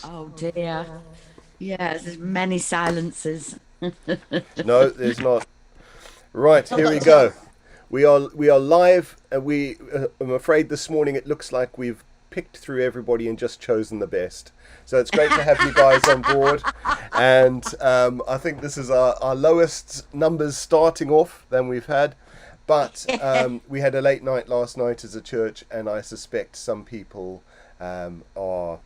Oh dear. Yes, there's many silences. No, there's not. Right, I've here we got go. two. We are live, and I'm afraid this morning it looks like we've picked through everybody and just chosen the best. So it's great to have you guys on board, and I think this is our lowest numbers starting off than we've had, but we had a late night last night as a church, and I suspect some people are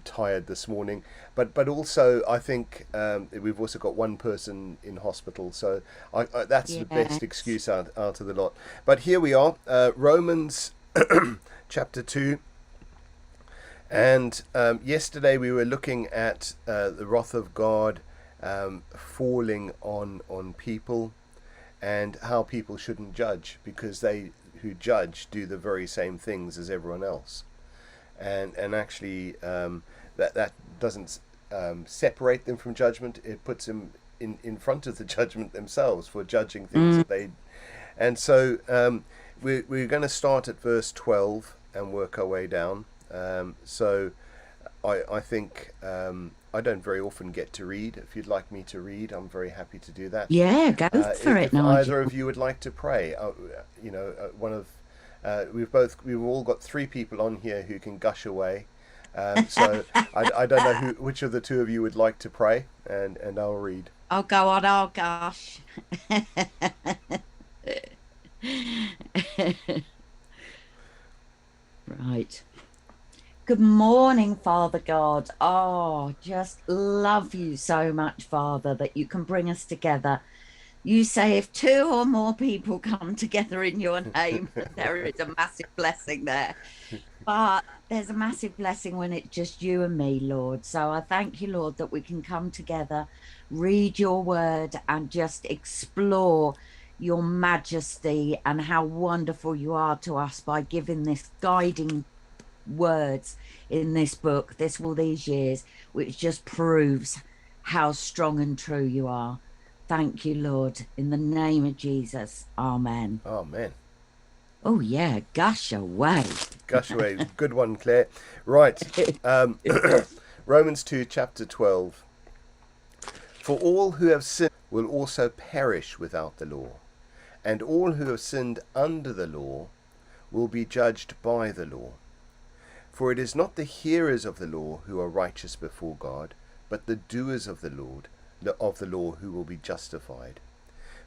tired this morning. But also, I think we've also got one person in hospital, so that's the best Yes. excuse out of the lot. But here we are, Romans chapter 2. And yesterday we were looking at the wrath of God falling on people, and how people shouldn't judge, because they who judge do the very same things as everyone else. And actually, that doesn't separate them from judgment. It puts them in front of the judgment themselves for judging things Mm. that they. And so we're going to start at verse 12 and work our way down. So I think I don't very often get to read. If you'd like me to read, I'm very happy to do that. Yeah, go for it, If Nigel. either of you would like to pray, one of we've all got three people on here who can gush away. So I don't know which of the two of you would like to pray, and I'll read. Oh, go on. Oh, gosh. Right. Good morning, Father God. Oh, just love you so much, Father, that you can bring us together. You say if two or more people come together in your name, there is a massive blessing there. But there's a massive blessing when it's just you and me, Lord. So I thank you, Lord, that we can come together, read your word, and just explore your majesty and how wonderful you are to us by giving this guiding words in this book, this all these years, which just proves how strong and true you are. Thank you, Lord. In the name of Jesus. Amen. Oh man, Oh, yeah. Gush away. gush away. Good one, Claire. Right, um, Romans 2, chapter 12. For all who have sinned will also perish without the law, and all who have sinned under the law will be judged by the law. For it is not the hearers of the law who are righteous before God, but the doers of the law who will be justified.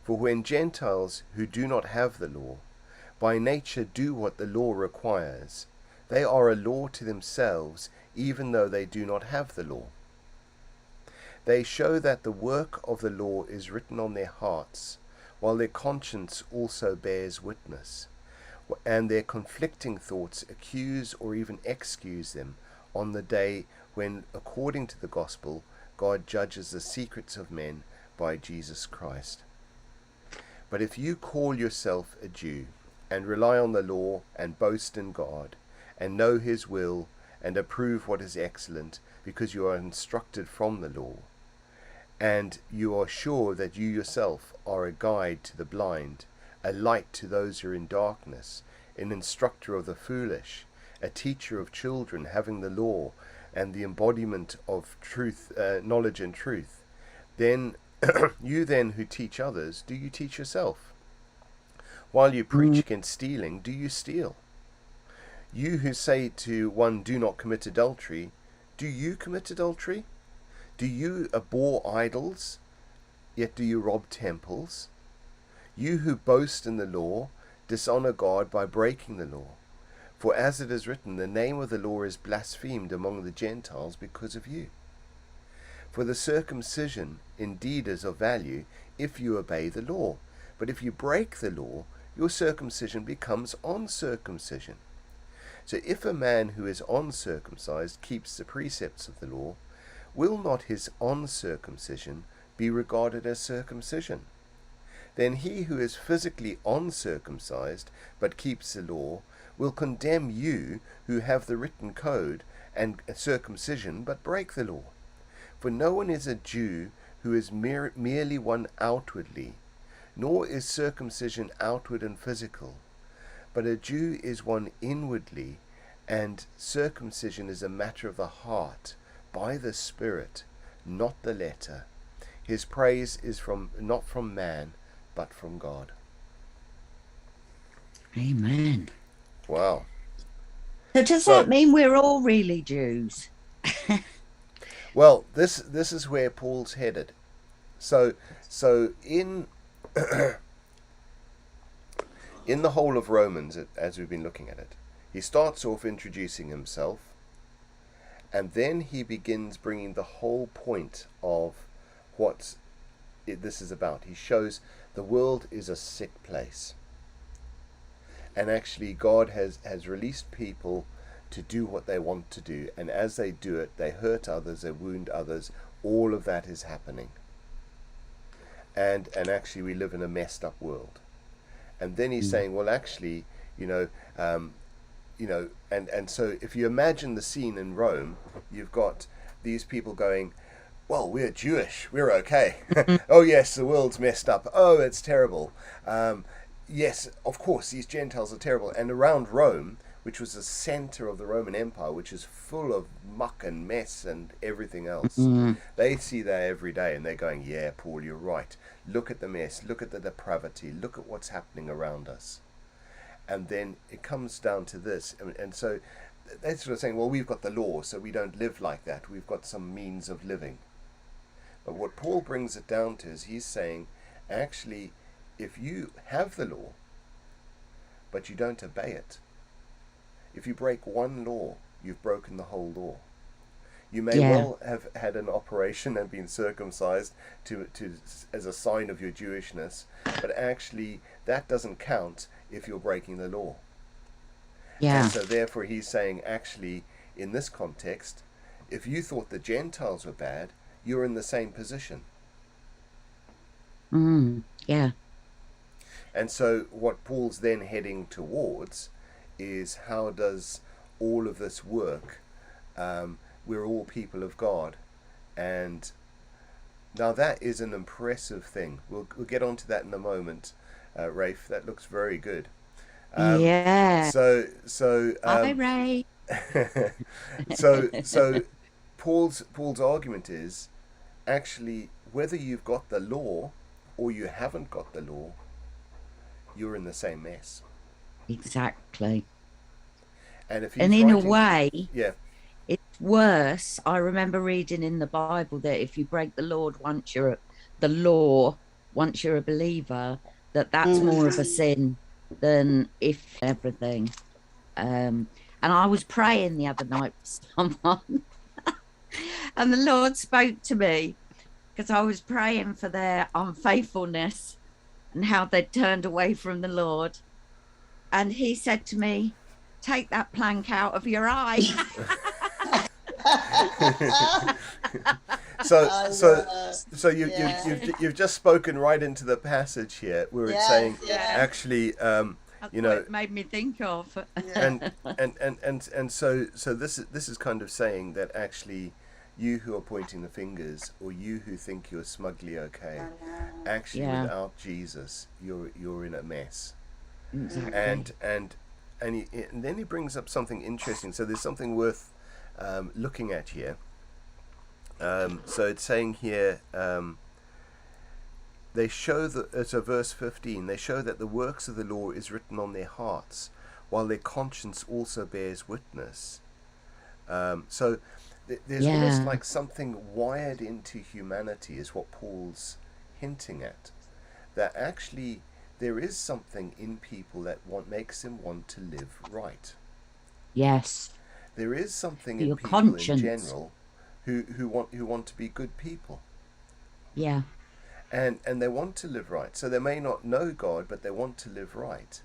For when Gentiles who do not have the law, by nature do what the law requires, they are a law to themselves, even though they do not have the law. They show that the work of the law is written on their hearts, while their conscience also bears witness, and their conflicting thoughts accuse or even excuse them on the day when, according to the gospel, God judges the secrets of men by Jesus Christ. But if you call yourself a Jew, and rely on the law, and boast in God, and know his will, and approve what is excellent, because you are instructed from the law, and you are sure that you yourself are a guide to the blind, a light to those who are in darkness, an instructor of the foolish, a teacher of children, having the law and the embodiment of truth, knowledge and truth, then you then who teach others, do you teach yourself? While you preach Mm. against stealing, do you steal? You who say to one, do not commit adultery, do you commit adultery? Do you abhor idols, yet do you rob temples? You who boast in the law, dishonor God by breaking the law. For as it is written, the name of the law is blasphemed among the Gentiles because of you. For the circumcision indeed is of value if you obey the law, but if you break the law, your circumcision becomes uncircumcision. So if a man who is uncircumcised keeps the precepts of the law, will not his uncircumcision be regarded as circumcision? Then he who is physically uncircumcised but keeps the law will condemn you who have the written code and circumcision but break the law. For no one is a Jew who is merely one outwardly, nor is circumcision outward and physical, but a Jew is one inwardly, and circumcision is a matter of the heart, by the Spirit, not the letter. His praise is not from man, but from God. Amen. Wow. So does that So, mean we're all really Jews? well, this is where Paul's headed. So in the whole of Romans, as we've been looking at it, he starts off introducing himself, and then he begins bringing the whole point of what this is about. He shows the world is a sick place, and actually God has released people to do what they want to do, and as they do it, they hurt others, they wound others. All of that is happening, and actually we live in a messed up world. And then he's saying, well, actually, you know, and so if you imagine the scene in Rome, you've got these people going, well, we're Jewish, we're okay. Oh yes, the world's messed up. Oh, it's terrible. Yes, of course, these Gentiles are terrible. And around Rome, which was the center of the Roman Empire, which is full of muck and mess and everything else, they see that every day, and they're going, yeah, Paul, you're right. Look at the mess, look at the depravity, look at what's happening around us. And then it comes down to this, and so they're sort of saying, well, we've got the law, so we don't live like that. We've got some means of living. But what Paul brings it down to is he's saying, actually, if you have the law, but you don't obey it, if you break one law, you've broken the whole law. You may well have had an operation and been circumcised to as a sign of your Jewishness, but actually that doesn't count if you're breaking the law. Yeah. And so therefore he's saying, actually, in this context, if you thought the Gentiles were bad, you're in the same position. Yeah. And so what Paul's then heading towards is, how does all of this work? We're all people of God, and now that is an impressive thing. We'll get onto that in a moment, Rafe. That looks very good. Yeah. Hi, So Ray. so Paul's argument is, actually, whether you've got the law or you haven't got the law, you're in the same mess. Exactly. And if And he's in a writing, way, yeah, it's worse. I remember reading in the Bible that if you break the law once you're a believer, that's more of a sin than if everything. And I was praying the other night for someone, and the Lord spoke to me because I was praying for their unfaithfulness and how they'd turned away from the Lord. And he said to me, take that plank out of your eye. So you've just spoken right into the passage here, where it's saying, actually, you know, it made me think of. and so this is kind of saying that, actually, you who are pointing the fingers, or you who think you're smugly okay, actually, without Jesus, you're in a mess. Exactly. And then he brings up something interesting. So there's something worth looking at here. So it's saying here, they show that, so verse 15, they show that the works of the law is written on their hearts, while their conscience also bears witness. So there's almost like something wired into humanity, is what Paul's hinting at. That actually there is something in people that makes them want to live right. Yes. There is something For in your people conscience. in general who want to be good people. Yeah. And they want to live right. So they may not know God, but they want to live right.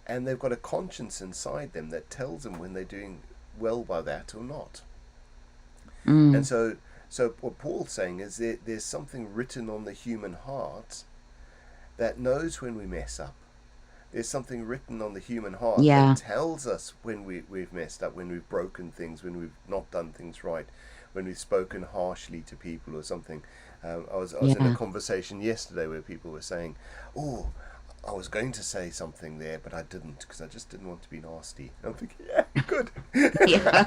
And they've got a conscience inside them that tells them when they're doing well by that or not. And so what Paul's saying is there's something written on the human heart that knows when we mess up. There's something written on the human heart that tells us when we've messed up, when we've broken things, when we've not done things right, when we've spoken harshly to people or something. I was in a conversation yesterday where people were saying, oh, I was going to say something there, but I didn't because I just didn't want to be nasty. And I'm thinking, yeah, good. Yeah.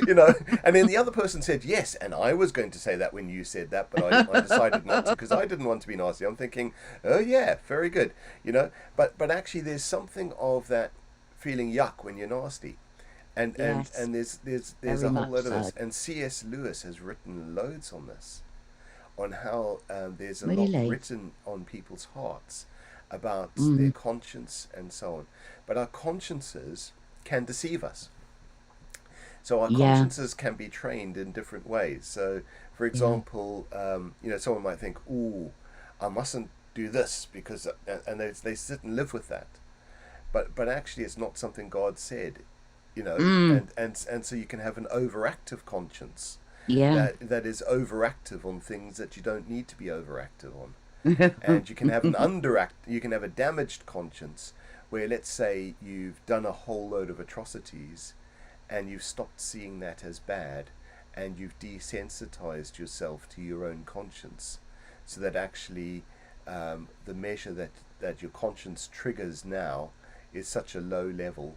You know, and then the other person said yes, and I was going to say that when you said that, but I decided not to because I didn't want to be nasty. I'm thinking, oh yeah, very good. You know, but actually there's something of that feeling yuck when you're nasty. Yes, And there's very a whole much load of so. this, and C.S. Lewis has written loads on this, on how there's a lot Really? written on people's hearts about their Mm, conscience and so on. But our consciences can deceive us. So our yeah, consciences can be trained in different ways. So, for yeah, example, someone might think, "Ooh, I mustn't do this because," and they sit and live with that. But actually, it's not something God said. mm, And so you can have an overactive conscience yeah. that is overactive on things that you don't need to be overactive on. And you can have an underact you can have a damaged conscience where, let's say, you've done a whole load of atrocities and you've stopped seeing that as bad, and you've desensitized yourself to your own conscience, so that actually the measure that your conscience triggers now is such a low level,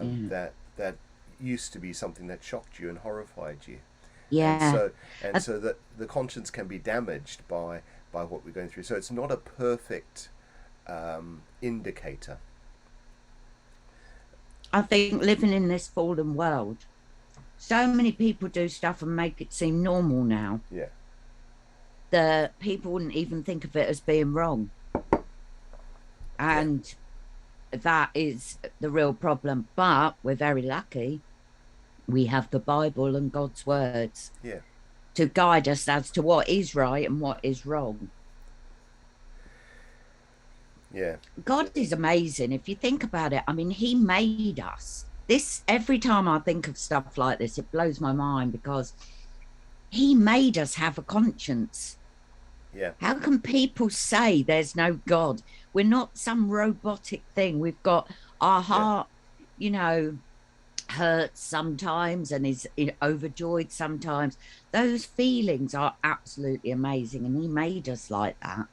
Yeah, that used to be something that shocked you and horrified you. and yeah. so and I, so that the conscience can be damaged by what we're going through. So it's not a perfect indicator. I think living in this fallen world, so many people do stuff and make it seem normal now Yeah, that people wouldn't even think of it as being wrong. yeah, And that is the real problem. But we're very lucky. We have the Bible and God's words yeah, to guide us as to what is right and what is wrong. yeah, God is amazing. If you think about it, I mean, He made us. This, every time I think of stuff like this, it blows my mind because He made us have a conscience. yeah, How can people say there's no God? We're not some robotic thing. We've got our yeah, heart, you know, hurts sometimes and is overjoyed sometimes. Those feelings are absolutely amazing. And He made us like that.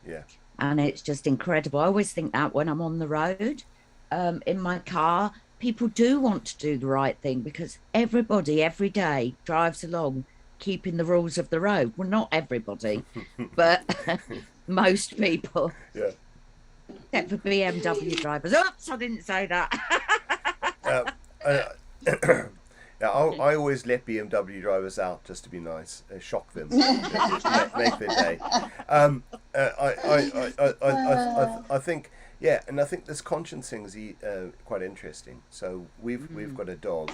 yeah, And it's just incredible. I always think that when I'm on the road, in my car, people do want to do the right thing because everybody every day drives along keeping the rules of the road. Well, not everybody, but most people, yeah. except for BMW drivers. Oops, I didn't say that. Uh, uh, yeah, I always let BMW drivers out just to be nice, shock them, make their day. Um, I think, yeah, and I think this conscience thing is quite interesting. So we've Mm. got a dog,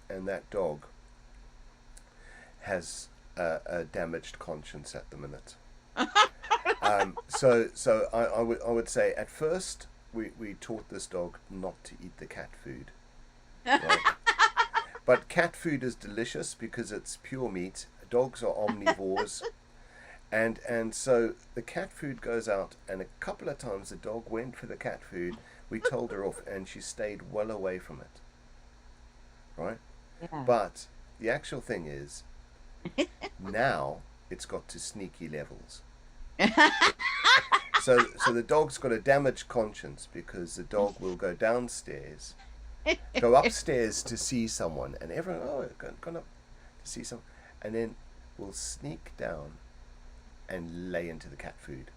and that dog has a damaged conscience at the minute. So I would say at first we taught this dog not to eat the cat food, right? But cat food is delicious because it's pure meat. Dogs are omnivores, and so the cat food goes out, and a couple of times the dog went for the cat food. We told her off, and she stayed well away from it, right? Yeah. But the actual thing is, now it's got to sneaky levels. So the dog's got a damaged conscience because the dog will go downstairs, go upstairs to see someone, and everyone, oh, gone up to see someone, and then will sneak down and lay into the cat food,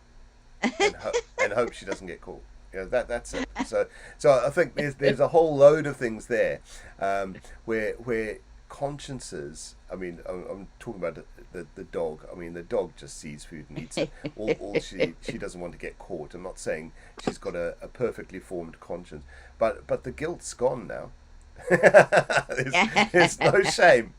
and hope she doesn't get caught. That's it. So I think there's a whole load of things there, where consciences. I mean, I'm talking about the dog. I mean, the dog just sees food and eats it. All she doesn't want to get caught. I'm not saying she's got a perfectly formed conscience, but the guilt's gone now. there's no shame.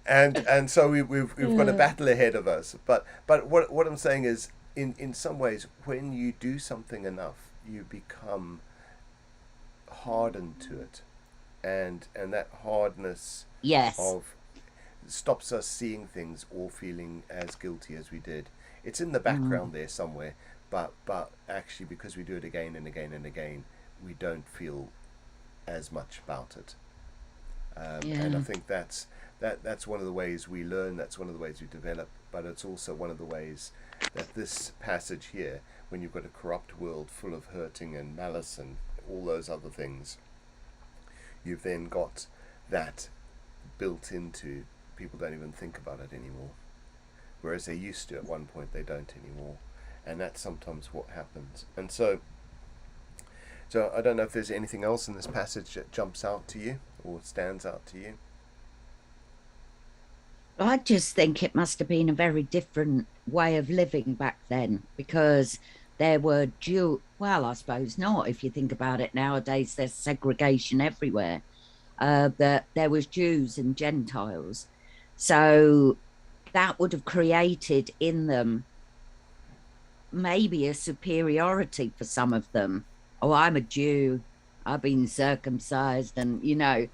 And so we've got a battle ahead of us. But what I'm saying is, in some ways, when you do something enough, you become hardened to it, and that hardness Yes. of stops us seeing things or feeling as guilty as we did. It's in the Mm. background there somewhere, but actually, because we do it again and again and again, we don't feel as much about it. And I Yeah. think that's one of the ways we learn. That's one of the ways we develop. but it's also one of the ways that this passage here, when you've got a corrupt world full of hurting and malice and all those other things, you've then got that built into people. Don't even think about it anymore, whereas they used to at one point. They don't anymore, and that's sometimes what happens. And so I don't know if there's anything else in this passage that jumps out to you or stands out to you. I just think it must have been a very different way of living back then, because there were well, I suppose not. If you think about it nowadays, there's segregation everywhere. That there was Jews and Gentiles. So that would have created in them maybe a superiority for some of them. Oh, I'm a Jew. I've been circumcised, and Yeah,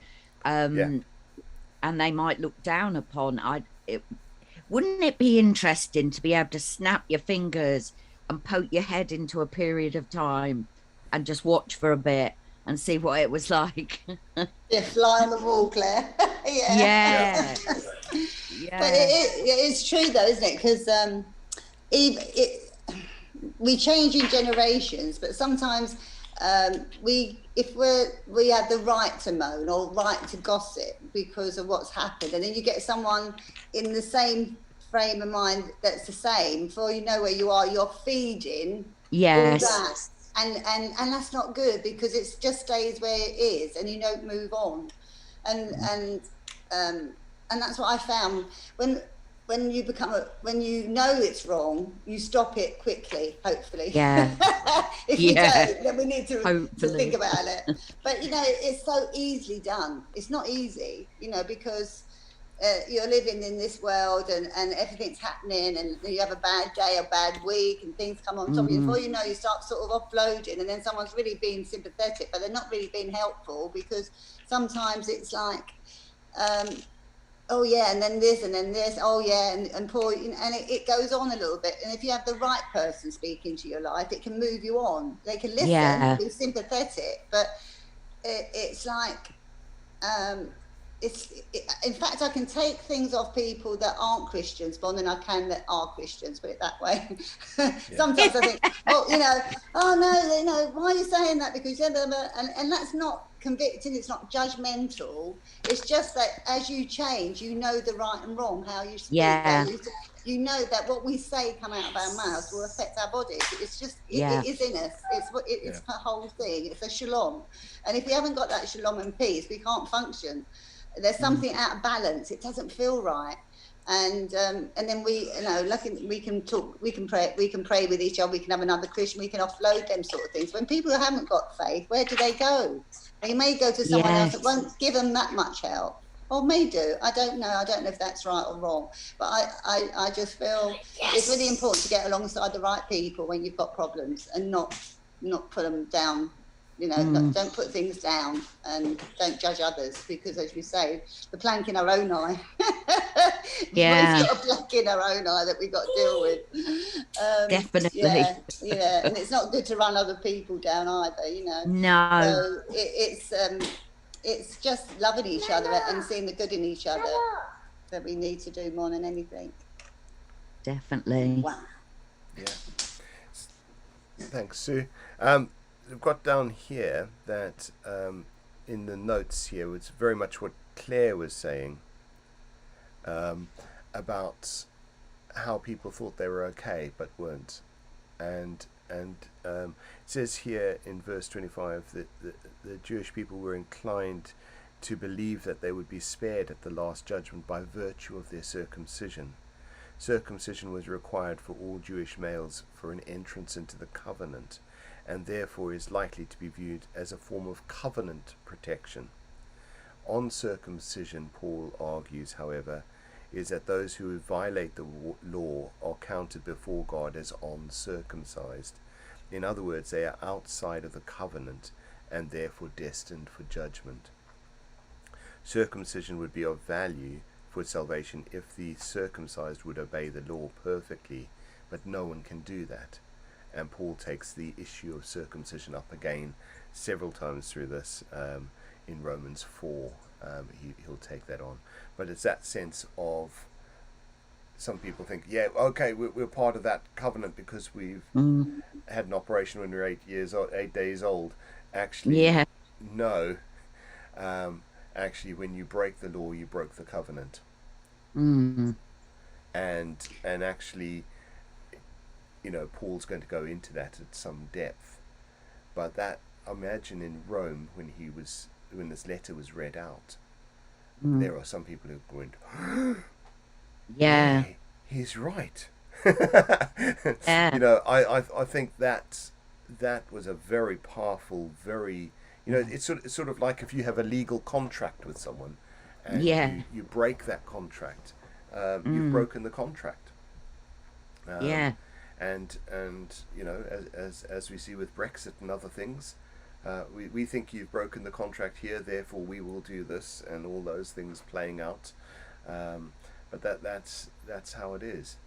um, and they might look down upon. Wouldn't it be interesting to be able to snap your fingers and poke your head into a period of time and just watch for a bit and see what it was like? Yeah, fly on the wall, Claire. Yeah. yeah, Yeah, But yeah, it's true though, isn't it? Because even we change in generations, but sometimes if we had the right to moan or right to gossip because of what's happened, and then you get someone in the same frame of mind that's the same, before you know where you are, you're feeding all yes, that, and that's not good, because it just stays where it is and you don't move on. And and that's what I found when you when you know it's wrong, you stop it quickly, hopefully. yeah, If you yeah, don't, then we need to think hopefully. about it. But it's so easily done. It's not easy, because you're living in this world, and everything's happening, and you have a bad day, a bad week, and things come on top of you. Before Mm, you know, you start sort of offloading, and then someone's really being sympathetic, but they're not really being helpful, because sometimes it's like, oh yeah, and then this, and then this, oh yeah, and poor, and it goes on a little bit. And if you have the right person speaking to your life, it can move you on. They can listen, yeah, be sympathetic, but it's like, in fact, I can take things off people that aren't Christians more than I can that are Christians, put it that way. yeah, Sometimes I think, oh, oh no, why are you saying that? Because and that's not convicting, it's not judgmental. It's just that as you change, you know the right and wrong, how you speak, yeah, you know that what we say come out of our mouths will affect our bodies. It's just, yeah, it is in us. yeah, It's the whole thing. It's a shalom. And if we haven't got that shalom and peace, we can't function. There's mm, something out of balance. It doesn't feel right. And then luckily we can talk, we can pray with each other, we can have another Christian, we can offload them sort of things. When people haven't got faith, where do they go? They may go to someone else that yes, won't give them that much help, or may do. I don't know. I don't know if that's right or wrong. But I just feel it's really important to get alongside the right people when you've got problems, and not put them down. mm, Don't put things down, and don't judge others, because, as you say, the plank in our own eye. We've always yeah, got a plank in our own eye that we've got to deal with. definitely. Yeah, and it's not good to run other people down either. No, So it's just loving each other and seeing the good in each other that we need to do more than anything. definitely. Wow. yeah. Thanks, Sue. I've got down here that in the notes here, it's very much what Claire was saying um, about how people thought they were okay but weren't, and it says here in verse 25 that the Jewish people were inclined to believe that they would be spared at the last judgment by virtue of their circumcision. Circumcision was required for all Jewish males for an entrance into the covenant, and therefore is likely to be viewed as a form of covenant protection. On circumcision, Paul argues, however, is that those who violate the law are counted before God as uncircumcised. In other words, they are outside of the covenant and therefore destined for judgment. Circumcision would be of value for salvation if the circumcised would obey the law perfectly, but no one can do that. And Paul takes the issue of circumcision up again several times through this in Romans 4. He'll take that on. But it's that sense of some people think, yeah, okay, we're part of that covenant because we've had an operation when we were 8 days old. Actually, Yeah. no. Actually, when you break the law, you broke the covenant. Mm. And actually, Paul's going to go into that at some depth. But that, imagine in Rome when this letter was read out, there are some people who went, Yeah. yeah, he's right. Yeah. I think that was a very powerful, very, it's sort of like if you have a legal contract with someone, and Yeah. you break that contract, you've Mm. broken the contract. Yeah. And as we see with Brexit and other things, we think you've broken the contract here, therefore we will do this, and all those things playing out. But that's how it is.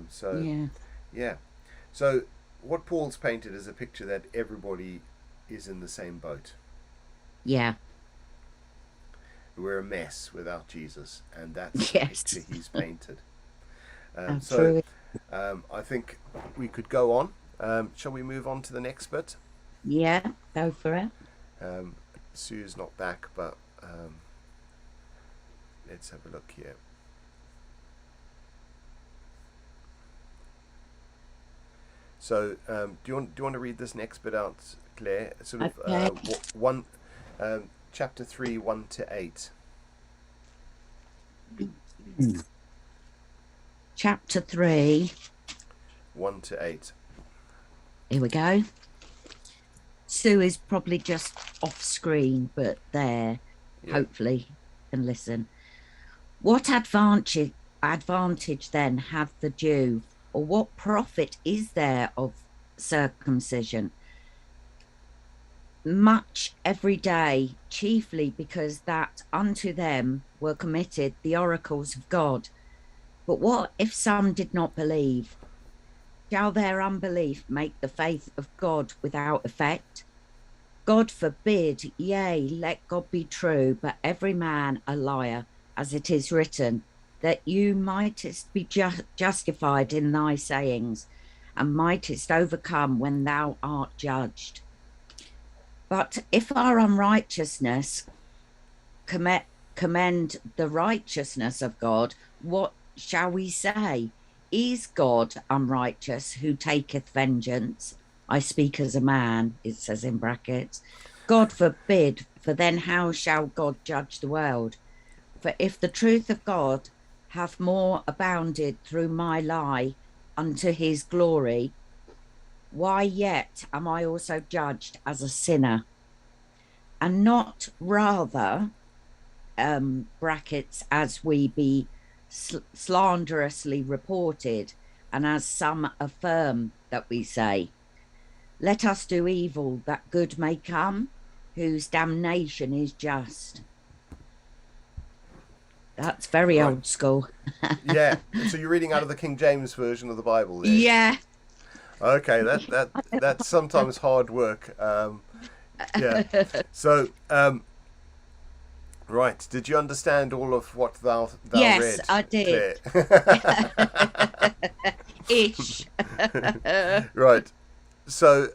So Yeah. yeah. So what Paul's painted is a picture that everybody is in the same boat. Yeah. We're a mess without Jesus, and that's the Yes. picture he's painted. How So true. I think we could go on. Shall we move on to the next bit? Yeah. Go for it. Sue's not back, but let's have a look here. So, do you want to read this next bit out, Claire? Sort of Okay. one, chapter 3, 1 to 8. Chapter 3. 1 to 8. Here we go. Sue is probably just off screen, but there, Yeah. hopefully, can listen. What advantage then hath the Jew, or what profit is there of circumcision? Much every day, chiefly because that unto them were committed the oracles of God. But what if some did not believe? Shall their unbelief make the faith of God without effect? God forbid, yea, let God be true, but every man a liar, as it is written, that you mightest be justified in thy sayings, and mightest overcome when thou art judged. But if our unrighteousness commend the righteousness of God, what shall we say? Is God unrighteous who taketh vengeance? I speak as a man, it says in brackets. God forbid, for then how shall God judge the world? For if the truth of God hath more abounded through my lie unto his glory, why yet am I also judged as a sinner? And not rather, brackets, as we be slanderously reported, and as some affirm that we say, let us do evil that good may come, whose damnation is just. That's very Right. old school. Yeah. So you're reading out of the King James version of the Bible there. Yeah. Okay. That's sometimes hard work. Yeah. So right. Did you understand all of what thou Yes, read, I did. Claire? Ish. Right. So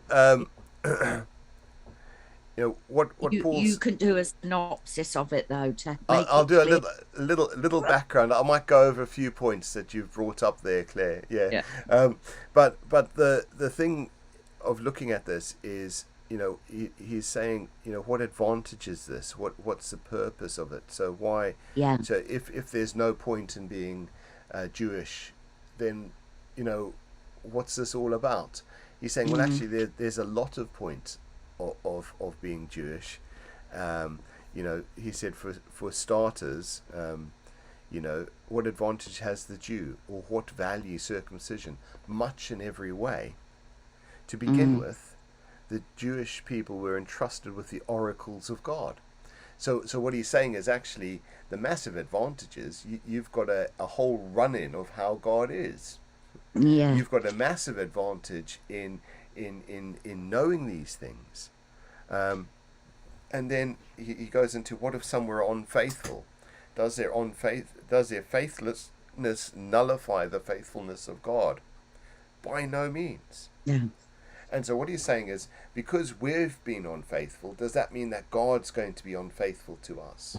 what you Paul's. can do a synopsis of it though to make I'll it do clear. a little background. I might go over a few points that you've brought up there, Claire. Yeah. Yeah. But the thing of looking at this is, he's saying, what advantage is this? What's the purpose of it? So why? Yeah. So if there's no point in being Jewish, then what's this all about? He's saying, well, actually, there's a lot of point of being Jewish. He said, for starters, what advantage has the Jew, or what value circumcision? Much in every way. To begin with, the Jewish people were entrusted with the oracles of God. So what he's saying is actually the massive advantages. You've got a whole run-in of how God is. Yeah. You've got a massive advantage in knowing these things. And then he goes into, what if some were unfaithful? Does their faithfulness nullify the faithfulness of God? By no means. Yeah. And so what he's saying is, because we've been unfaithful, does that mean that God's going to be unfaithful to us?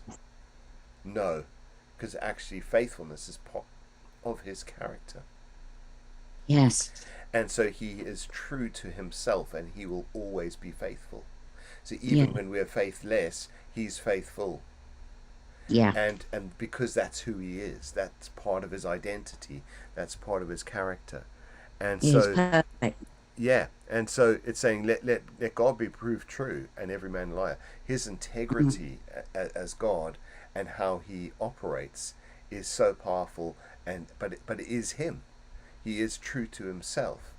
No, because actually faithfulness is part of his character. Yes. And so he is true to himself, and he will always be faithful. So Yeah. even when we're faithless, he's faithful. Yeah. And because that's who he is, that's part of his identity, that's part of his character. And He is so, perfect. yeah, and so it's saying, let God be proved true and every man a liar. His integrity as God and how he operates is so powerful, but it is him. He is true to himself.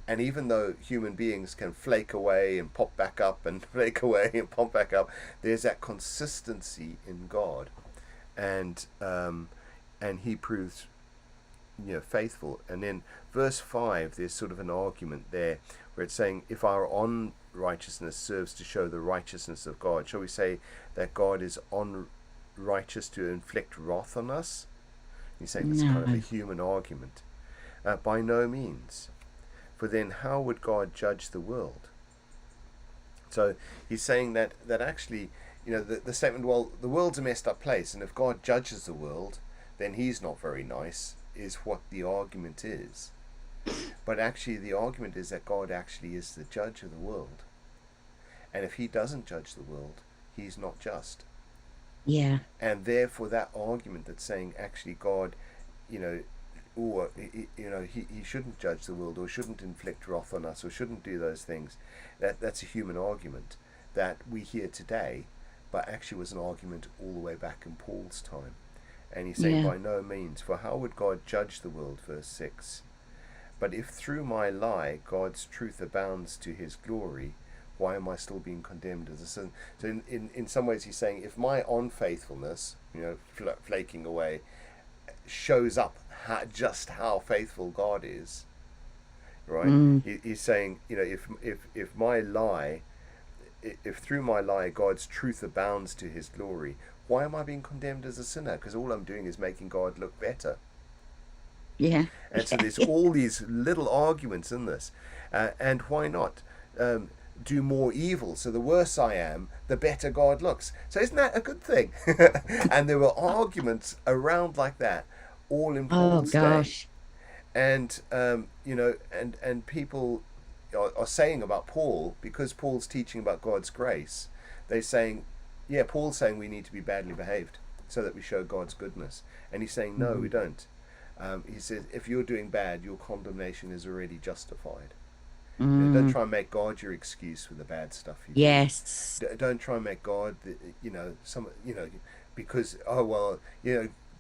And even though human beings can flake away and pop back up and flake away and pop back up, there's that consistency in God, and he proves, faithful. And then verse 5, there's sort of an argument there where it's saying, if our unrighteousness serves to show the righteousness of God, shall we say that God is unrighteous to inflict wrath on us? He's saying it's kind of a No. human argument. By no means. For then how would God judge the world? So he's saying that actually, the statement, well, the world's a messed up place, and if God judges the world, then he's not very nice, is what the argument is. But actually the argument is that God actually is the judge of the world. And if he doesn't judge the world, he's not just. Yeah. And therefore that argument that's saying actually God, or he shouldn't judge the world, or shouldn't inflict wrath on us, or shouldn't do those things, that's a human argument that we hear today, but actually was an argument all the way back in Paul's time. And he's saying, Yeah. by no means, for how would God judge the world? Verse 6. But if through my lie God's truth abounds to his glory, why am I still being condemned as a sin? So in some ways he's saying, if my unfaithfulness, flaking away, shows up just how faithful God is, right? He's saying, if my lie, if through my lie God's truth abounds to his glory, why am I being condemned as a sinner? Because all I'm doing is making God look better. Yeah. And so there's all these little arguments in this. And why not do more evil? So the worse I am, the better God looks. So isn't that a good thing? And there were arguments around like that all in Oh Paul's day. gosh. And, and people are saying about Paul, because Paul's teaching about God's grace, they're saying, yeah, Paul's saying we need to be badly behaved so that we show God's goodness. And he's saying, no, we don't. He says, if you're doing bad, your condemnation is already justified. Don't try and make God your excuse for the bad stuff you do. Yes. Don't try and make God, because, oh, well,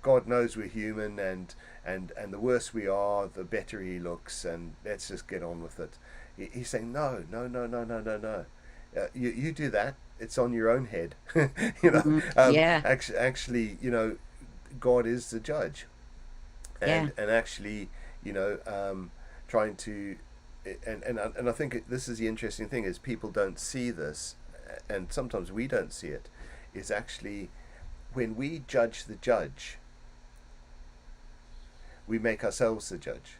God knows we're human, and the worse we are, the better he looks, and let's just get on with it. He's saying, no. You do that, it's on your own head. Yeah. Actually, God is the judge. And actually, trying to, and I think this is the interesting thing, is people don't see this, and sometimes we don't see it, is actually when we judge the judge, we make ourselves the judge.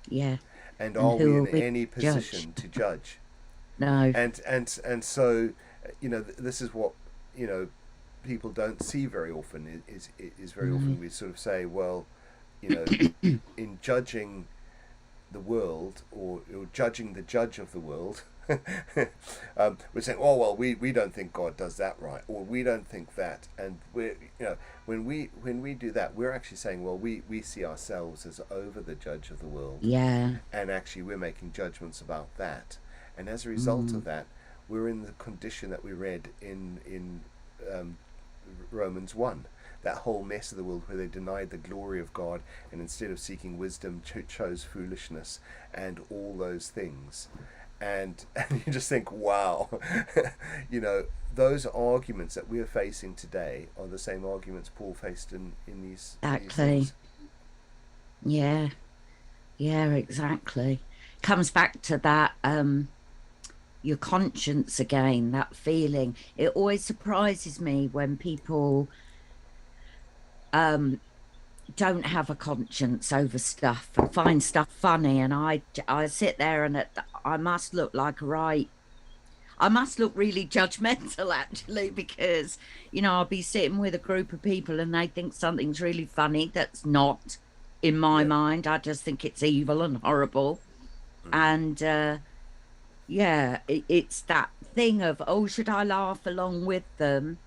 Yeah. And And are we who in are we any position judged? to judge? No. And so, this is what, people don't see very often, is very often we sort of say, well, in judging the world, or judging the judge of the world, we're saying, oh well, we don't think God does that right, or we don't think that, and we're, when we do that, we're actually saying, well, we see ourselves as over the judge of the world, Yeah. and actually we're making judgments about that, and as a result of that, we're in the condition that we read in Romans 1, that whole mess of the world where they denied the glory of God, and instead of seeking wisdom chose foolishness and all those things. And you just think, wow, those arguments that we're facing today are the same arguments Paul faced in these Exactly. things. Yeah. Yeah, exactly. Comes back to that your conscience again, that feeling. It always surprises me when people don't have a conscience over stuff and find stuff funny. And I sit there and I must look like I must look really judgmental actually, because, I'll be sitting with a group of people and they think something's really funny that's not in my Yeah. mind. I just think it's evil and horrible. And yeah, it's that thing of, oh, should I laugh along with them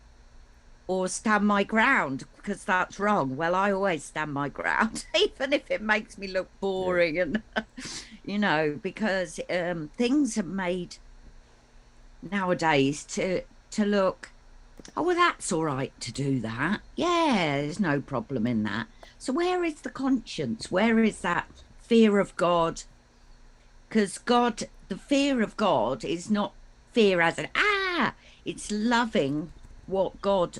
or stand my ground? Because that's wrong. Well, I always stand my ground, even if it makes me look Yeah. boring. And, because things are made nowadays to look, oh, well, that's all right to do that. Yeah, there's no problem in that. So where is the conscience? Where is that fear of God? Because the fear of God is not fear as it's loving what God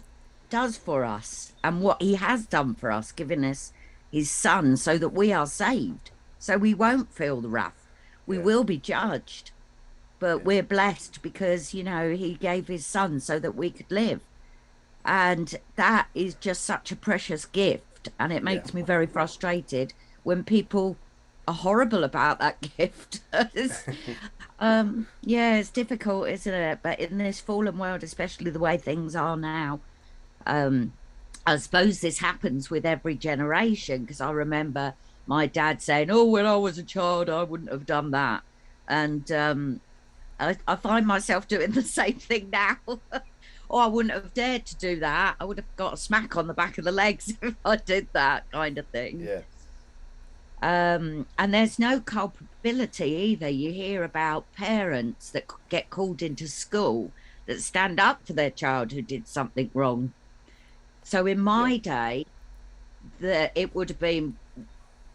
does for us and what he has done for us, giving us his son so that we are saved. So we won't feel the wrath. We Yeah. will be judged, but Yeah. we're blessed because, he gave his son so that we could live. And that is just such a precious gift. And it Yeah. makes me very frustrated when people are horrible about that gift. Yeah, it's difficult, isn't it? But in this fallen world, especially the way things are now, um, I suppose this happens with every generation, because I remember my dad saying, oh, when I was a child, I wouldn't have done that. And I find myself doing the same thing now. Oh, I wouldn't have dared to do that. I would have got a smack on the back of the legs if I did that, kind of thing. Yeah. And there's no culpability either. You hear about parents that get called into school that stand up for their child who did something wrong. So in Yeah. my day, it would have been,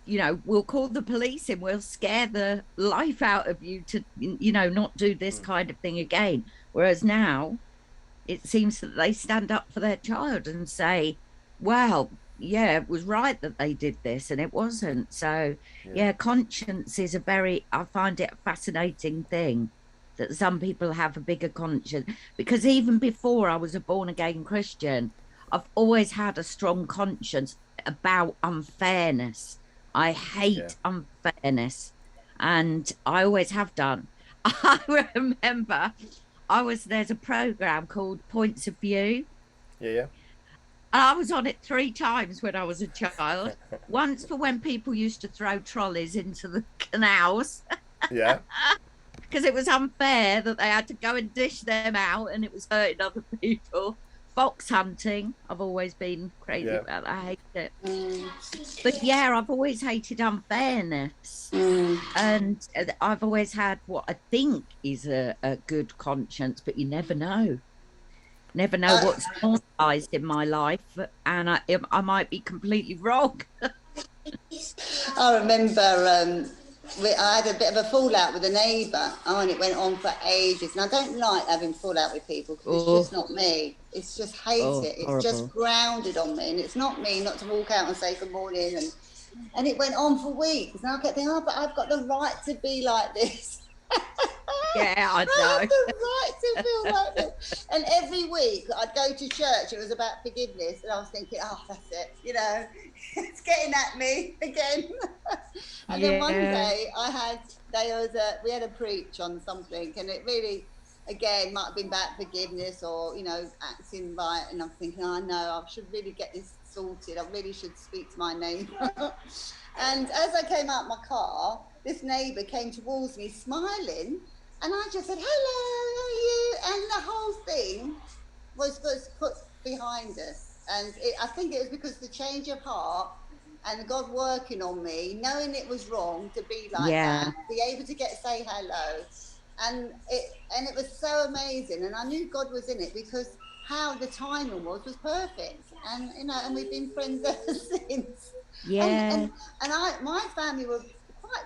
we'll call the police and we'll scare the life out of you to, not do this kind of thing again. Whereas now, it seems that they stand up for their child and say, well, yeah, it was right that they did this and it wasn't. So, Yeah. yeah, conscience is I find it a fascinating thing that some people have a bigger conscience. Because even before I was a born again Christian, I've always had a strong conscience about unfairness. I Yeah. hate unfairness, and I always have done. I remember there's a program called Points of View. Yeah. Yeah. And I was on it 3 times when I was a child. Once for when people used to throw trolleys into the canals Yeah. because it was unfair that they had to go and dish them out and it was hurting other people. Fox hunting, I've always been crazy Yeah. about that. I hate it. Mm, But yeah, I've always hated unfairness. And I've always had what I think is a good conscience, but you never know. Never know I, what's normalized in my life, and I might be completely wrong. I remember I had a bit of a fallout with a neighbour. Oh, and it went on for ages. And I don't like having fallout with people because it's just Oh, not me. It's just hate oh, it. It's just horrible. grounded on me. And it's not me not to walk out and say good morning. And it went on for weeks. And I kept thinking, oh, but I've got the right to be like this. Yeah, I I have know. the right to feel like this. And every week I'd go to church, it was about forgiveness, and I was thinking, oh, that's it, it's getting at me again. And then one Yeah, day we had a preach on something, and it really, again, might have been about forgiveness or, acting right. And I'm thinking, I know, I should really get this sorted. I really should speak to my neighbour. And as I came out my car, this neighbour came towards me smiling, and I just said, hello, how are you? And the whole thing was put behind us. And I think it was because the change of heart and God working on me, knowing it was wrong to be like yeah, that, be able to say hello. And it was so amazing. And I knew God was in it because how the timing was perfect. And, and we've been friends ever since. And, yeah. and, my family were quite,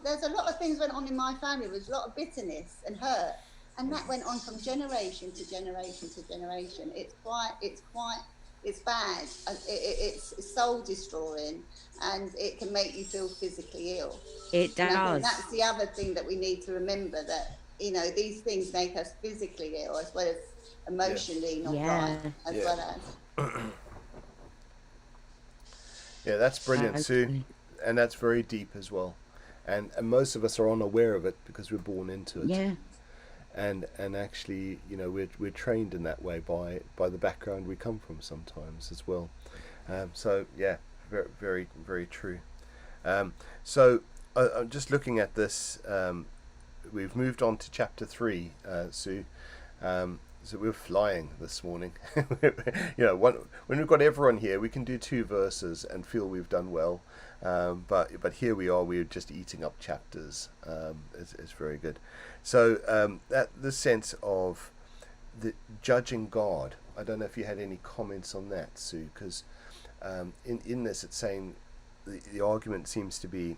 there's a lot of things went on in my family. There was a lot of bitterness and hurt, and that went on from generation to generation to generation. It's bad. It's soul destroying, and it can make you feel physically ill. It And I think does. that's the other thing that we need to remember, that these things make us physically ill as well as Yeah. emotionally not right Yeah, as Yeah. well as. Yeah, that's brilliant, Sue, Okay. and that's very deep as well. And most of us are unaware of it because we're born into it. Yeah. And actually, we're trained in that way by the background we come from sometimes as well. So yeah, very very very true. So I'm just looking at this. We've moved on to chapter 3, Sue. So we're flying this morning. When we've got everyone here, we can do 2 verses and feel we've done well. But here we are. We're just eating up chapters. It's very good. So that the sense of the judging God. I don't know if you had any comments on that, Sue, because in this it's saying the argument seems to be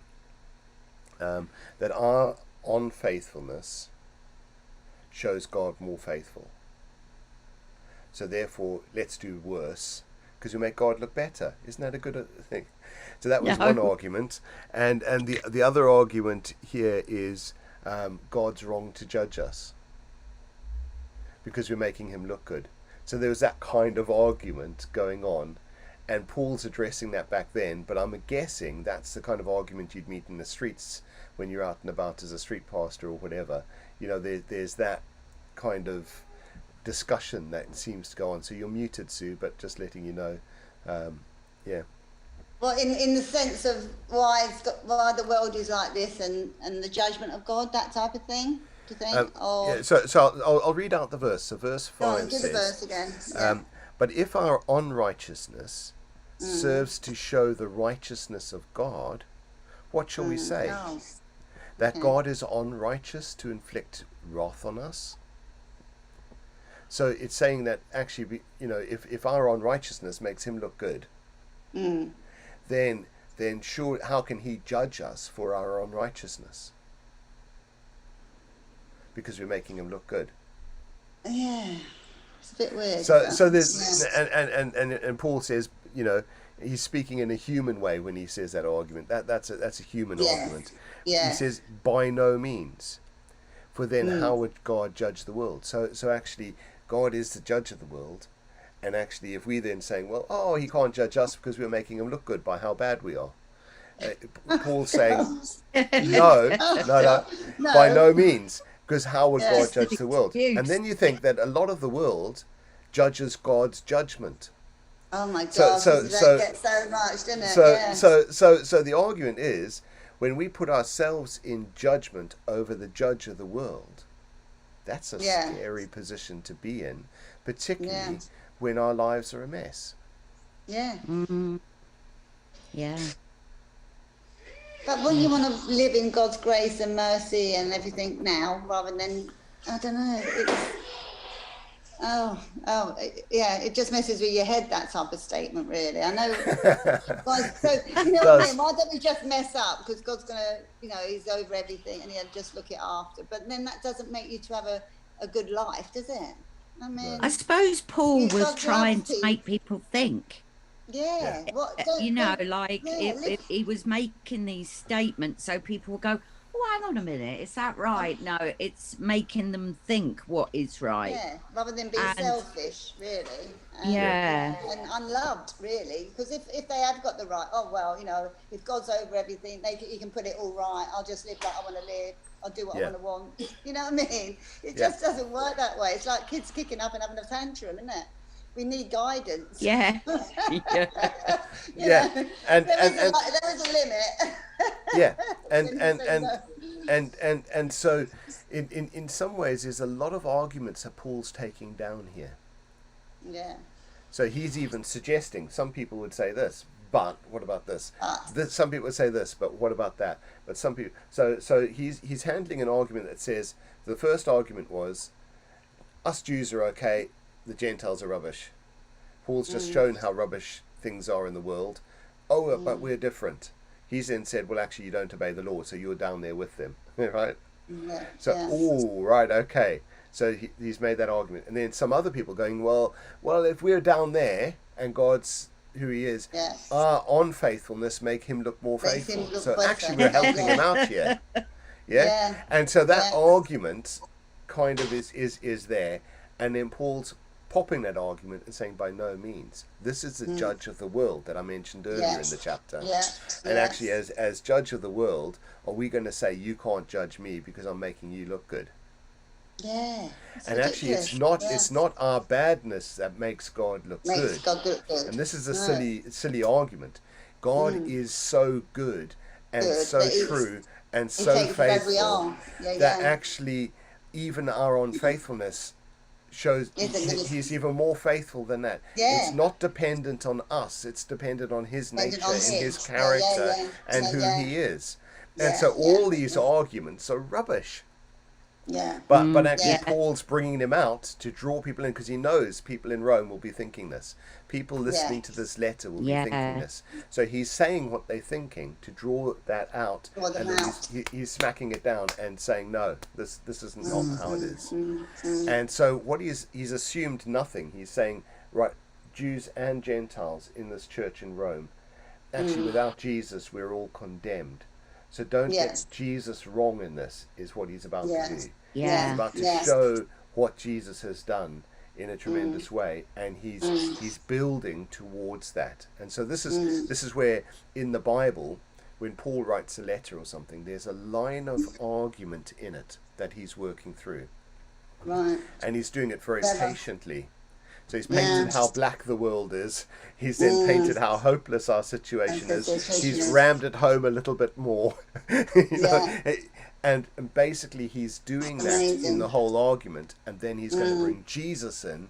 that our unfaithfulness shows God more faithful. So therefore, let's do worse because we make God look better. Isn't that a good thing? So that was one No. argument, and the other argument here is God's wrong to judge us because we're making Him look good. So there was that kind of argument going on, and Paul's addressing that back then. But I'm guessing that's the kind of argument you'd meet in the streets when you're out and about as a street pastor or whatever. There's that kind of discussion that seems to go on. So you're muted, Sue, but just letting you know. Yeah. Well, in the sense of why the world is like this and the judgment of God, that type of thing, do you think? Or Yeah. So I'll read out the verse. So verse go on, 5 do the verse says, again. Yeah. "But if our unrighteousness serves to show the righteousness of God, what shall we say? Oh, That okay. God is unrighteous to inflict wrath on us?" So it's saying that actually, if our unrighteousness makes Him look good, Mm. then sure, how can He judge us for our unrighteousness? Because we're making Him look good. Yeah, it's a bit weird. So there's Yeah. and Paul says, he's speaking in a human way when he says that argument. That's a human Yeah. argument. Yeah. He says, by no means. For then Mm. how would God judge the world? So actually, God is the judge of the world. And actually, if we then saying, well, He can't judge us because we're making Him look good by how bad we are. Paul's saying, no, by No. no means. Because how would Yeah. God judge the world? And then you think that a lot of the world judges God's judgment. Oh my So- gosh, so- that so- gets so much, doesn't it? So, Yeah. so the argument is, when we put ourselves in judgment over the judge of the world, that's a Yeah. scary position to be in, particularly Yeah. when our lives are a mess. Yeah. Mm. Yeah. But wouldn't you want to live in God's grace and mercy and everything now, rather than, I don't know, yeah, it just messes with your head, that type of statement, really. I know, God, so, you know what I mean? Why don't we just mess up? Because God's going to, He's over everything and He'll just look it after. But then that doesn't make you to have a good life, does it? I mean, I suppose Paul God was loves trying to people. make people think. yeah. What, Like yeah, if he was making these statements so people will go, oh, hang on a minute, is that right? No, it's making them think what is right. yeah, rather than be And- selfish, really. Yeah. And unloved, really, because if they have got the right, if God's over everything, He can put it all right. I'll just live like I want to live. I'll do what Yeah. I want to want. You know what I mean? It Yeah. just doesn't work that way. It's like kids kicking up and having a tantrum, isn't it? We need guidance. Yeah. Yeah. You Yeah. know, And there is a limit. yeah, When you say no. and so in some ways there's a lot of arguments that Paul's taking down here. Yeah. So he's even suggesting, some people would say this, but what about this? But. Some people would say this, but what about that? But some people, so he's handling an argument that says, the first argument was, us Jews are okay, the Gentiles are rubbish. Paul's just shown how rubbish things are in the world. But we're different. He's then said, well, actually, you don't obey the law, so you're down there with them, right? Yeah. So, yeah. right, okay. So he's made that argument. And then some other people going, well, if we're down there and God's who He is, Yeah. our unfaithfulness make Him look more Makes faithful. him look So better. actually we're helping Him out here. Yeah? Yeah. And so that Yeah. argument kind of is there. And then Paul's popping that argument and saying, by no means. This is the judge of the world that I mentioned earlier in the chapter. And actually, as judge of the world, are we going to say, you can't judge me because I'm making you look good? Yeah. And actually, it's not our badness that makes God look good. And this is a silly argument. God is so good and so true and so faithful that actually even our unfaithfulness shows he's even more faithful than that. It's not dependent on us, it's dependent on his nature and his character and who he is. And so all these arguments are rubbish. But actually Paul's bringing him out to draw people in, because he knows people in Rome will be thinking this. People listening to this letter will be thinking this. So he's saying what they're thinking to draw that out, and then he's smacking it down and saying, no, this isn't not how it is. And so what he's assumed nothing. He's saying, right, Jews and Gentiles in this church in Rome, actually without Jesus we're all condemned. So don't get Jesus wrong in this, is what he's about to do. He's about to show what Jesus has done in a tremendous way, and he's building towards that. And so this is where in the Bible, when Paul writes a letter or something, there's a line of argument in it that he's working through. Right. And he's doing it very patiently. So he's painted how black the world is. He's then painted how hopeless our situation is. He's rammed it home a little bit more. And basically he's doing that in the whole argument. And then he's going to bring Jesus in.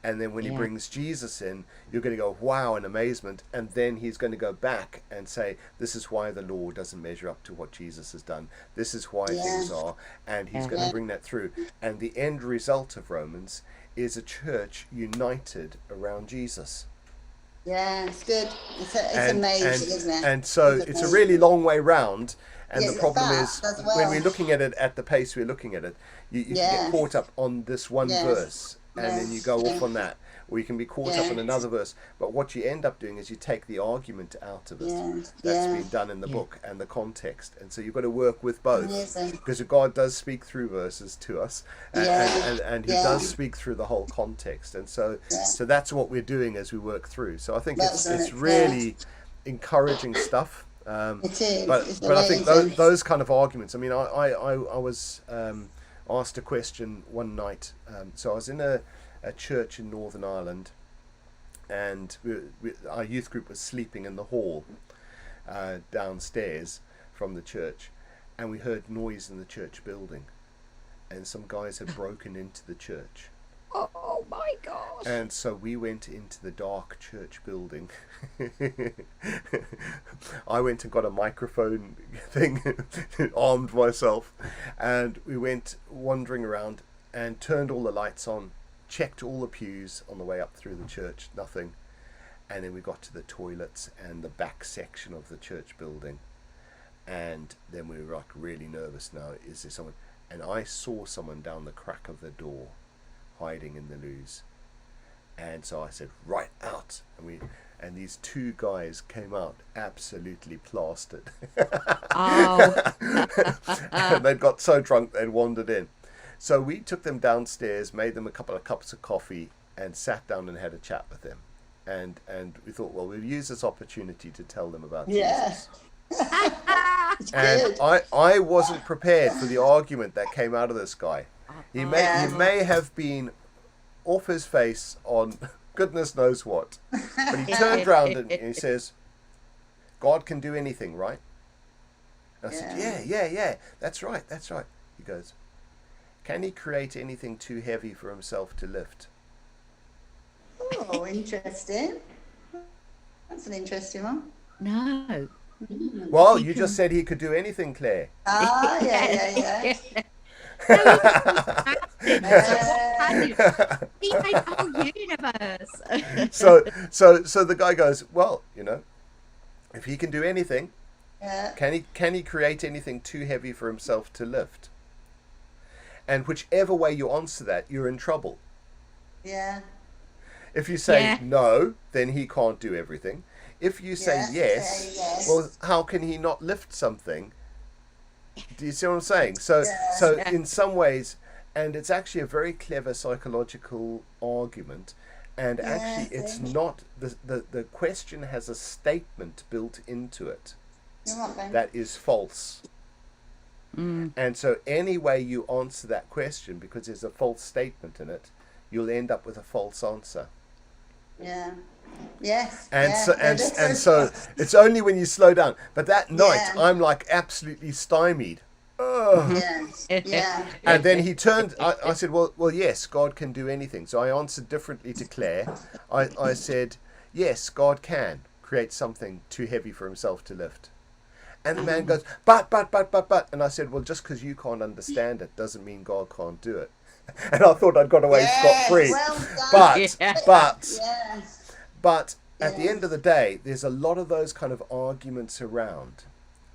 And then when he brings Jesus in, you're going to go, wow, in amazement. And then he's going to go back and say, this is why the law doesn't measure up to what Jesus has done. This is why things are. And he's going to bring that through. And the end result of Romans is a church united around Jesus. Yeah, it's good. It's amazing, isn't it? And so it's a really long way round. And the problem is, when we're looking at it at the pace we're looking at it, you can get caught up on this one verse, and then you go off on that. Or you can be caught up in another verse. But what you end up doing is you take the argument out of it that's been done in the book and the context. And so you've got to work with both. Because God does speak through verses to us. And he does speak through the whole context. And so that's what we're doing as we work through. So I think it's really encouraging stuff. It is. But I think those kind of arguments, I mean, I was asked a question one night. So I was in a church in Northern Ireland, and our youth group was sleeping in the hall downstairs from the church, and we heard noise in the church building, and some guys had broken into the church. Oh my gosh. And so we went into the dark church building. I went and got a microphone thing, armed myself, and we went wandering around and turned all the lights on, checked all the pews on the way up through the church, nothing. And then we got to the toilets and the back section of the church building. And then we were like really nervous now. Is there someone? And I saw someone down the crack of the door, hiding in the loos. And so I said, right out. And these two guys came out absolutely plastered. Oh. And they'd got so drunk they'd wandered in. So we took them downstairs, made them a couple of cups of coffee, and sat down and had a chat with them. And we thought, well, we'll use this opportunity to tell them about Jesus. And I wasn't prepared for the argument that came out of this guy. He may have been off his face on goodness knows what. But he turned around and he says, God can do anything, right? And I said, yeah, that's right. He goes, can he create anything too heavy for himself to lift? Oh, interesting. That's an interesting one. No. Well, you just said he could do anything, Claire. Yeah. He made the whole universe. So the guy goes, well, if he can do anything, can he create anything too heavy for himself to lift? And whichever way you answer that, you're in trouble. Yeah. If you say no, then he can't do everything. If you say yes, well, how can he not lift something? Do you see what I'm saying? So in some ways, and it's actually a very clever psychological argument. And actually, Yeah, it's see? not the question has a statement built into it You're right, Ben. that is false. And so, any way you answer that question, because there's a false statement in it, you'll end up with a false answer. Yeah. Yes. And Yeah. so, No, and that's and so so, it's only when you slow down. But that night, Yeah. I'm like absolutely stymied. Ugh. Yeah. Yeah. And then he turned. I said, "Well, yes, God can do anything." So I answered differently to Claire. I said, "Yes, God can create something too heavy for Himself to lift." And the man goes, "But." And I said, "Well, just because you can't understand it doesn't mean God can't do it." And I thought I'd got away scot Yes. free. Well done. But Yes. but at the Yes. end of the day, there's a lot of those kind of arguments around.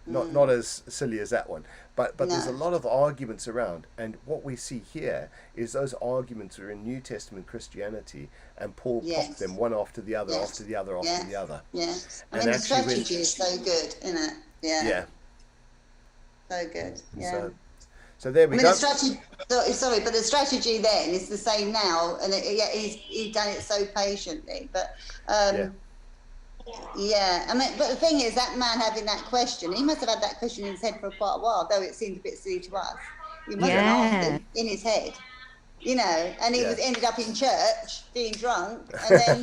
Not as silly as that one, but there's a No. lot of arguments around, and what we see here is those arguments are in New Testament Christianity, and Paul popped Yes. them one after the other, Yes. after the other, after Yes. the other. Yeah. I And mean, the actually when- strategy is so good, isn't it? Yeah. Yeah. So good. Yeah. So there I we mean, go. the strategy. Sorry, but the strategy then is the same now, and yet he's done it so patiently. But Yeah. yeah, I mean, but the thing is, that man having that question, he must have had that question in his head for quite a while, though it seemed a bit silly to us. He must have asked it in his head, you know, and he Yeah. was ended up in church being drunk, and then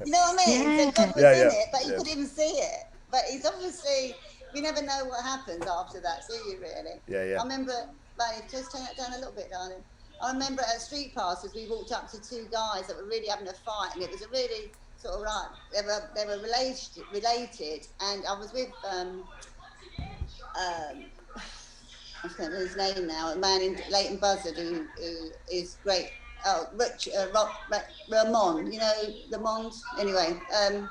you know what I mean? Yeah. So God was Yeah, in yeah, it, but he yeah. couldn't even see it. But he's obviously, you never know what happens after that, do you? Really? Yeah. I remember, like, just turn that down a little bit, darling. I remember at Street Passes, we walked up to two guys that were really having a fight, and it was a really sort of like they were related, and I was with I can't remember his name now, a man in Leighton Buzzard who is great. Oh, Ramon, you know, Lamond. Anyway, and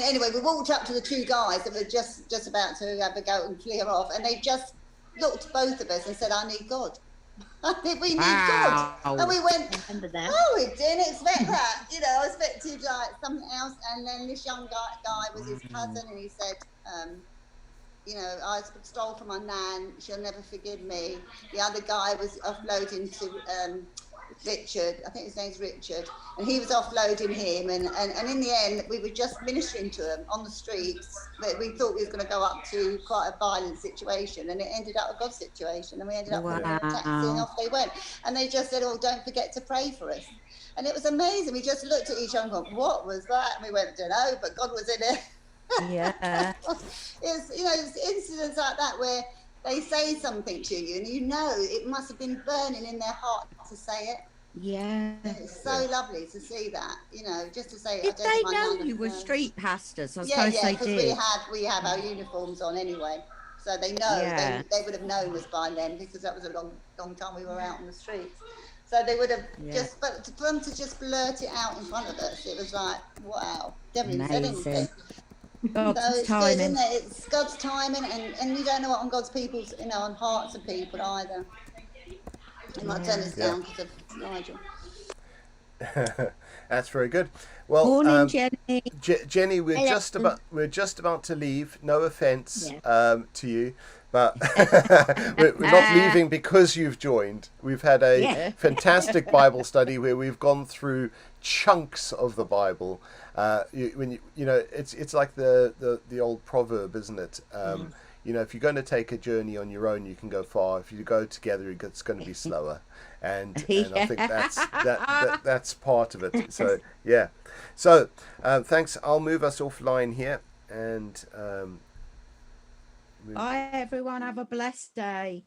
anyway, we walked up to the two guys that were just about to have a go and clear off, and they just looked at both of us and said, "I need God." We need God, and we went, "Oh, we didn't expect that." You know, I expected like something else, and then this young guy was his cousin, and he said, you know, "I stole from my nan. She'll never forgive me." The other guy was offloading to Richard. I think his name's Richard, and he was offloading him. And in the end, we were just ministering to him on the streets. But we thought we was going to go up to quite a violent situation, and it ended up a God situation. And we ended up putting them in a taxi, and off they went. And they just said, "Oh, don't forget to pray for us." And it was amazing. We just looked at each other and gone, "What was that?" And we went, "Don't know," but God was in it. Yeah. It's, you know, it's incidents like that where they say something to you and you know it must have been burning in their heart to say it. Yeah. And it's so lovely to see that, you know, just to say. Did they know you were street pastors? I Yeah, suppose they because did. we have our uniforms on anyway, so they know. Yeah. They would have known us by then because that was a long time we were out on the streets. So they would have just, but for them to just blurt it out in front of us, it was like, wow, never even said anything. Amazing. God's So it's timing. good, isn't it? It's God's timing, and you don't know what on God's people's, you know, on hearts of people either. You might turn this down because of Nigel. That's very good. Well, Morning, Jenny. Jenny, we're just about to leave. No offence to you, but we're not leaving because you've joined. We've had a fantastic Bible study where we've gone through chunks of the Bible. You know, it's like the old proverb, isn't it? You know, if you're going to take a journey on your own, you can go far. If you go together, it's going to be slower. And I think that's part of it. So yeah. So thanks. I'll move us offline here, and Bye, everyone. Have a blessed day.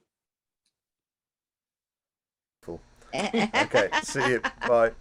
okay. See you. Bye.